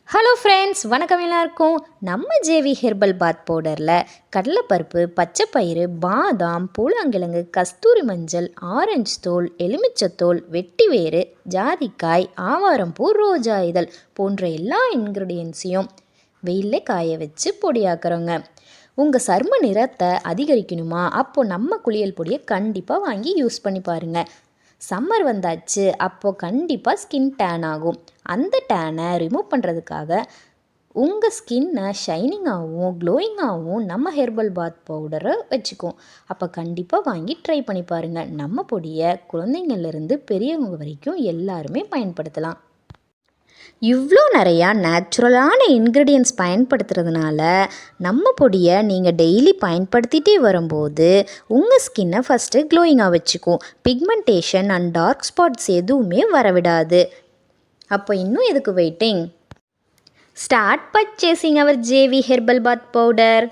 Hello friends, வணக்கம் எல்லாருக்கும். நம்ம ஜேவி ஹெர்பல் பாத் பவுடரில் கடலைப்பருப்பு, பச்சைப்பயிறு, பாதாம், பூலாங்கிழங்கு, கஸ்தூரி மஞ்சள், ஆரஞ்சு தோல், எலுமிச்சத்தோல், வெட்டிவேறு, ஜாதிக்காய், ஆவாரம்பூ, ரோஜா இதழ் போன்ற எல்லா இன்க்ரீடியன்ஸையும் வெயிலில் காய வச்சு பொடியாக்குறோங்க. உங்கள் சரும நிறத்தை அதிகரிக்கணுமா? அப்போது நம்ம குளியல் பொடியை கண்டிப்பாக வாங்கி யூஸ் பண்ணி பாருங்கள். சம்மர் வந்தாச்சு, அப்போது கண்டிப்பாக ஸ்கின் டேன் ஆகும். அந்த டேனை ரிமூவ் பண்ணுறதுக்காக உங்கள் ஸ்கின்னை ஷைனிங்காகவும் க்ளோயிங்காகவும் நம்ம ஹெர்பல் பாத் பவுடரை வச்சுக்கும். அப்போ கண்டிப்பாக வாங்கி ட்ரை பண்ணி பாருங்கள். நம்ம பொடியை குழந்தைங்கள்லேருந்து பெரியவங்க வரைக்கும் எல்லாருமே பயன்படுத்தலாம். இவ்வளோ நிறையா நேச்சுரலான இன்க்ரீடியன்ட்ஸ் பயன்படுத்துறதுனால நம்ம பொடியை நீங்கள் டெய்லி பயன்படுத்திகிட்டே வரும்போது உங்கள் ஸ்கின்னை ஃபஸ்ட்டு க்ளோயிங்காக வச்சுக்கும். பிக்மெண்டேஷன் அண்ட் டார்க் ஸ்பாட்ஸ் எதுவுமே வரவிடாது. அப்போ இன்னும் எதுக்கு வெயிட்டிங்? ஸ்டார்ட் பர்ச்சேசிங் அவர் ஜேவி ஹெர்பல் பாத் பவுடர்.